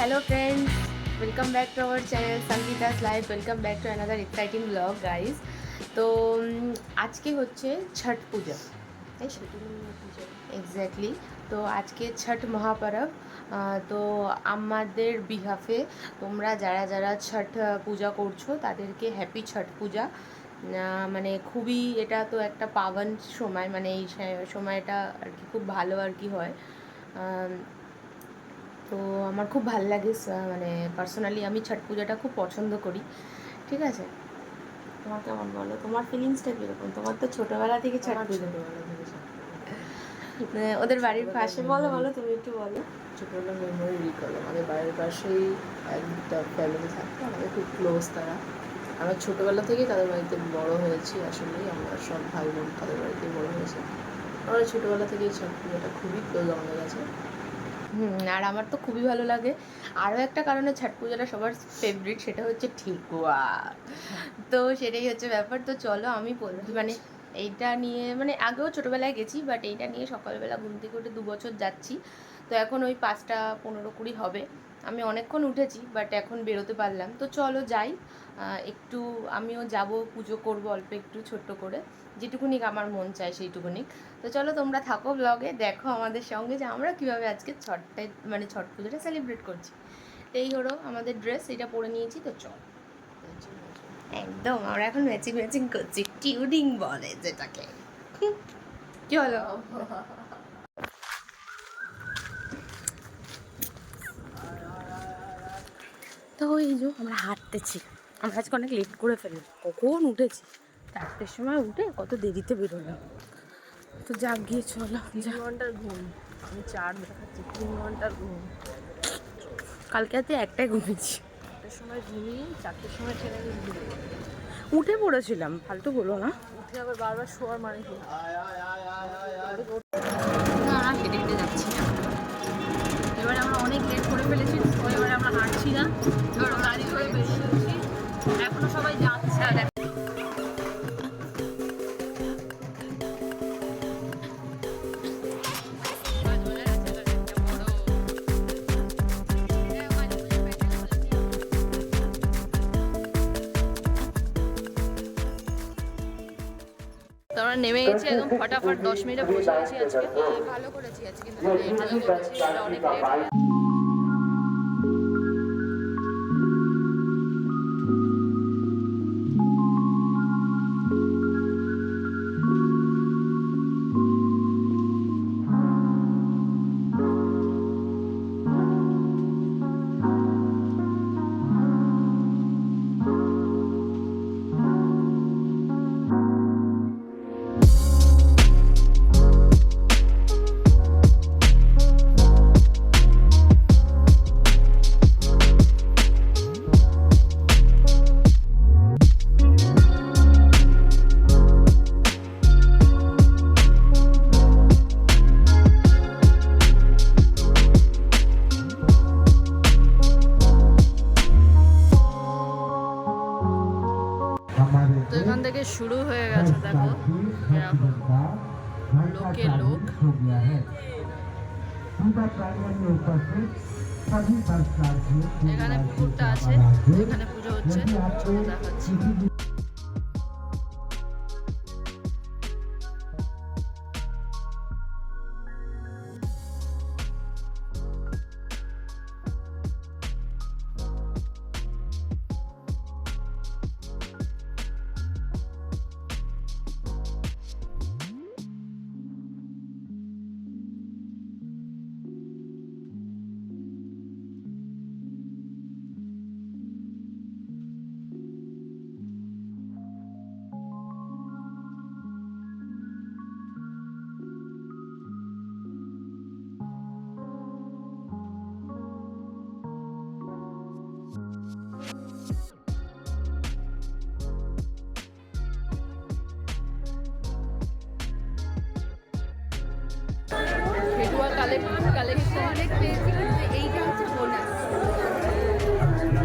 Hello friends, welcome back to our channel Sangeeta's Life. Welcome back to another exciting vlog guys. তো আজকে হচ্ছে ছট পূজা, তাই exactly. তো আজকে ছট মহাপরব। তো আমাদের বিহাফে তোমরা যারা যারা ছট পূজা করছো তাদেরকে হ্যাপি ছট পূজা। মানে খুবই এটা তো একটা পাবন সময়, মানে এই সময়টা আর কি খুব ভালো আর কি হয়। তো আমার খুব ভালো লাগে, মানে পার্সোনালি আমি ছট পূজাটা খুব পছন্দ করি। ঠিক আছে, তোমার কেমন বলো, তোমার ফিলিংসটা কীরকম? তোমার তো ছোটোবেলা থেকে ছট পূজা, ওদের বাড়ির পাশে, বলো বলো তুমি একটু বলো। ছোটোবেলার মেমোরি রিকল, আমাদের বাড়ির পাশেই একটা ফ্যামিলি থাকতো, আমাদের খুব ক্লোজ তারা। আমরা ছোটোবেলা থেকেই তাদের বাড়িতে বড় হয়েছি। আসলেই আমরা সব ভাই বোন তাদের বাড়িতেই বড় হয়েছি। আমরা ছোটোবেলা থেকেই ছট পুজোটা খুবই ক্লোজ আমাদের কাছে। আর আমার তো খুবই ভালো লাগে। আরও একটা কারণে ছট পূজাটা সবার ফেভারিট, সেটা হচ্ছে ঠেকুয়া। তো সেটাই হচ্ছে ব্যাপার। তো চলো আমি মানে এইটা নিয়ে, মানে আগেও ছোটোবেলায় গেছি, বাট এইটা নিয়ে সকালবেলা ঘুম থেকে উঠে 2 বছর যাচ্ছি। তো এখন ওই 5টা 15-20 হবে। আমি অনেকক্ষণ উঠেছি, বাট এখন বেরোতে পারলাম। তো চলো যাই, একটু আমিও যাব, পুজো করবো অল্প একটু ছোট্ট করে, যেটুকুনি আমার মন চায় সেইটুকুনি। তো চলো তোমরা থাকো ব্লগে, দেখো আমাদের সঙ্গে যে আমরা কীভাবে আজকে মানে ছট পুজোটা সেলিব্রেট করছি। তো এই হলো আমাদের ড্রেস, এটা পরে নিয়েছি। তো চল, একদম আমরা এখন ম্যাচিং ম্যাচিং করছি, টিউনিং বলে যেটাকে। কি হলো? তো এই যে আমরা হাঁটতেছি, আমরা আজকে অনেক লেট করে ফেললাম। কখন উঠেছি, 4টের সময় উঠে কত দেরিতে বেরোলাম। তো যাক গিয়ে চলো। 3 ঘন্টার ঘুম, আমি 4 দেখাচ্ছি, 3 ঘন্টার ঘুম। কালকে রাতে একটাই ঘুমিয়েছি, 4টের সময় ঘুমিয়ে 4টের সময় ছেড়ে আমি ঘুমিয়ে উঠে পড়েছিলাম, ফালতু বলো না। উঠে আবার বারবার শোয়ার মানে কি? না, হেঁটে হেঁটে যাচ্ছি না। এবারে আমরা অনেক লেট করে ফেলেছি, তো এবারে আমরা হাঁটছি না, এবার গাড়ি করে বেরিয়েছি। এখনো সবাই যাচ্ছে। তো আমরা নেমে গেছি একদম ফটাফট, 10 মিনিটে পৌঁছে গেছি আজকে। ভালো করেছি আজকে, অনেক লেট। তো এখান থেকে শুরু হয়ে গেছে, দেখো লোকে লোক। এখানে পুকুরটা আছে, এখানে পুজো হচ্ছে, চলো দেখাচ্ছি। কালেকশন অনেক পেয়েছি, এইটা হচ্ছে বোনাস,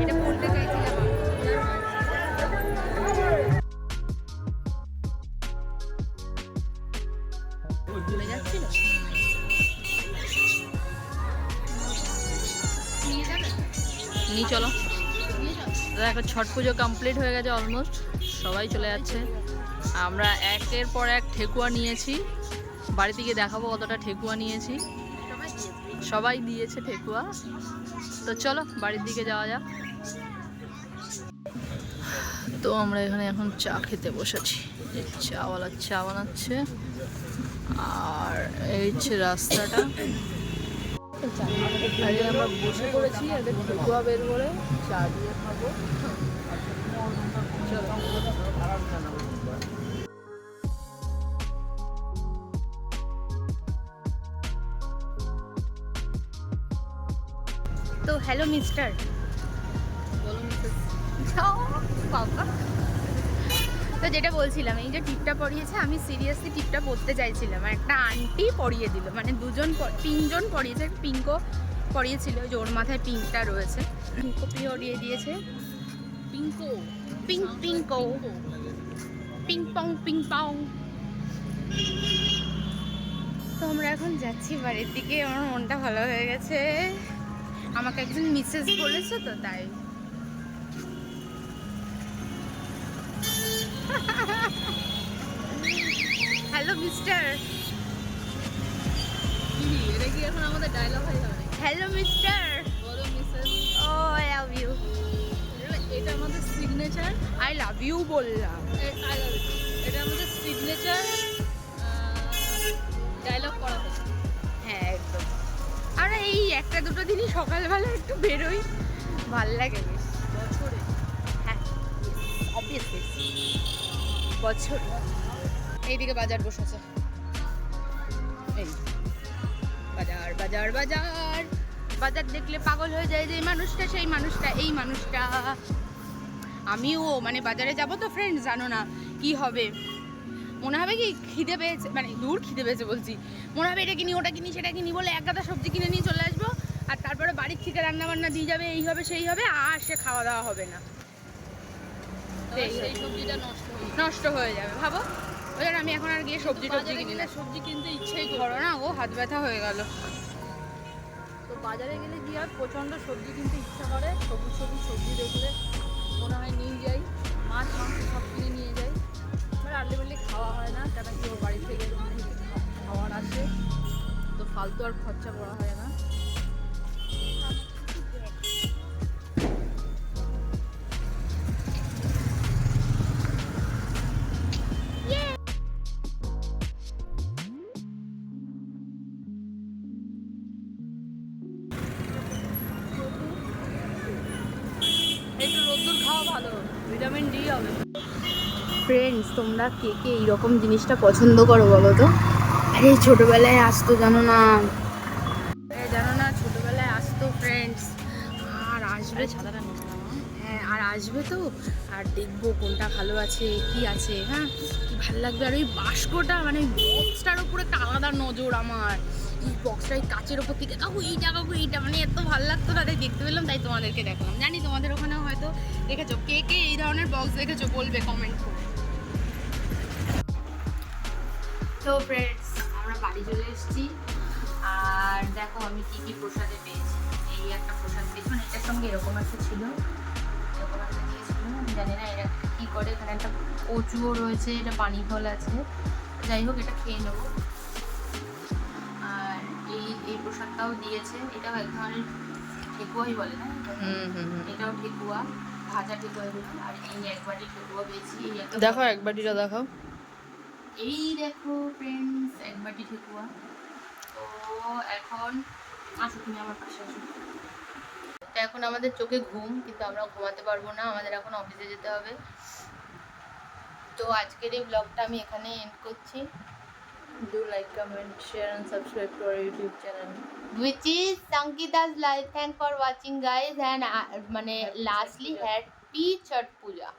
এটা বলতে চাইছিলাম। ভুলে যাচ্ছিল, নিয়ে যাবে। নিয়ে চলো। দেখো ছট পুজো কমপ্লিট হয়ে গেছে অলমোস্ট, সবাই চলে যাচ্ছে। আমরা একের পর এক ঠেকুয়া নিয়েছি, বাড়িতে গিয়ে দেখাবো কতটা ঠেকুয়া নিয়েছি। সবাই দিয়েছে ঠেকুয়া। তো চলো বাড়ির দিকে যাওয়া যাক। তো আমরা এখানে এখন চা খেতে বসেছি, চাওয়ালা চা বানাচ্ছে। আর এই হচ্ছে রাস্তাটা, আর এই আমরা বসে পড়েছি, একটা ঠেকুয়া বের করে চা দিয়ে খাবো। তো হ্যালো মিস্টার, বলো মিসেস। তো যেটা বলছিলাম, এই যে টিপটা পরিয়েছে, আমি সিরিয়াসলি টিপটা পরতে চাইছিলাম, আর একটা আন্টি পরিয়ে দিল, মানে তিনজন পরিয়েছে। পিঙ্কও পরিয়েছিল, যে ওর মাথায় পিঙ্কটা রয়েছে, পিঙ্কো পরিয়ে দিয়েছে। পিঙ্কো, পিঙ্কো পিং পং। তো আমরা এখন যাচ্ছি বাড়ির দিকে, আমার মনটা ভালো হয়ে গেছে। আমাকে একজন মিসেস বলেছে তো তাই। Hello mister. এটা কি এখন আমাদের ডায়লগ হয়ে যাবে? Hello mister. বলো মিসেস। ও আই লাভ ইউ। এটা আমাদের সিগনেচার। আই লাভ ইউ বললাম। এটা আমাদের সিগনেচার ডায়লগ করা হচ্ছে। হ্যাঁ একদম। আর এই একটা দুটো দিনই সকালবেলা একটু বেরোই, ভাল লাগে বেশ। বছরে হ্যাঁ অবভিয়াসলি বছর। এইদিকে বাজার বসেছে, এই বাজার বাজার বাজার বাজার দেখলে পাগল হয়ে যায় যে এই মানুষটা সেই মানুষটা এই মানুষটা। আমিও মানে বাজারে যাব তো ফ্রেন্ডস, জানো না কি হবে, মনে হবে কি খিদে পেয়েছে, মানে দূর খিদে পেয়েছে বলছি, মনে হবে এটা কিনি ওটা কিনি সেটা কিনি বলে এক গাদা সবজি কিনে নিয়ে চলে আসবো, আর তারপরে বাড়ির থেকে রান্না বান্না দিয়ে যাবে, এই হবে সেই হবে, আর সে খাওয়া দাওয়া হবে না, সেই সবজিটা নষ্ট হয়ে যাবে ভাবো। ওই জন্য আমি এখন আর গিয়ে সবজি টবজি কিনি না। সবজি কিনতে ইচ্ছেই ধরো না, ও হাত ব্যথা হয়ে গেল। তো বাজারে গেলে কি আর প্রচণ্ড সবজি কিনতে ইচ্ছা করে, সবুজ সবুজ সবজি দেখলে মনে হয় নিয়ে যাই, মাছ মাংস সব কিনে নিয়ে যাই, এবার আর্লিবেলি খাওয়া হয় না, কেন কি ওর বাড়ি থেকে খাওয়ার আসে, তো ফালতু আর খরচা করা হয় না। একটু রোদ্দুর খাওয়া ভালো, ভিটামিন ডি হবে। ফ্রেন্ডস, তোমরা কে কে এইরকম জিনিসটা পছন্দ করো বলো তো? আরে ছোটবেলায় আসতো জানো না, ছোটবেলায় আসতো ফ্রেন্ডস, আর আসবে ছাতাটা নিয়ে হ্যাঁ, আর আসবে তো, আর দেখবো কোনটা ভালো আছে কি আছে, হ্যাঁ কি ভালো লাগবে। আর ওই বাস্কটা মানে বক্সটার উপরে একটা আলাদা নজর আমার, এই বক্সটা এই কাচের ওপর থেকে কাকু এইটা মানে এত ভালো লাগতো না, তাই দেখতে পেলাম, তাই তোমাদেরকে দেখলাম। জানি তোমাদের ওখানেও হয়তো দেখেছো, কে কে এই ধরনের বক্স দেখেছো বলবে কমেন্ট করে। তো ফ্রেন্ডস, আমরা বাড়ি চলে এসেছি, আর দেখো আমি কি কি প্রসাদে পেয়েছি। এই একটা প্রসাদ পেয়েছি, মানে এটার সঙ্গে এরকম একটা ছিল, এরকম একটা দিয়েছিল, আমি জানি না এটা কী করে। এখানে একটা কচুও রয়েছে, এটা পানি ফল আছে, যাই হোক এটা খেয়ে নেবো। আর এই প্রসাদটাও দিয়েছে, এটাও এক ধরনের ঠেকুয়াই বলে না, এটাও ঠেকুয়া, ভাজা ঠেকুয়া এগুলো। আর এই একবারই ঠেকুয়া পেয়েছি, এই একটা দেখো একবারটিটা দেখাও। এই দেখো ফ্রেন্ডস, এক বাটি ঠেকুয়া। তো এখন আসো, তুমি আমার পাশে আসো। তো এখন আমাদের চোখে ঘুম, কিন্তু আমরা ঘুমাতে পারবো না, আমাদের এখন অফিসে যেতে হবে। তো আজকের এই ব্লগটা আমি এখানে এন্ড করছি। Do like, comment, share and subscribe to our YouTube channel. Which is Sankita's life. Thanks for watching guys, and মানে lastly happy Chhat Puja.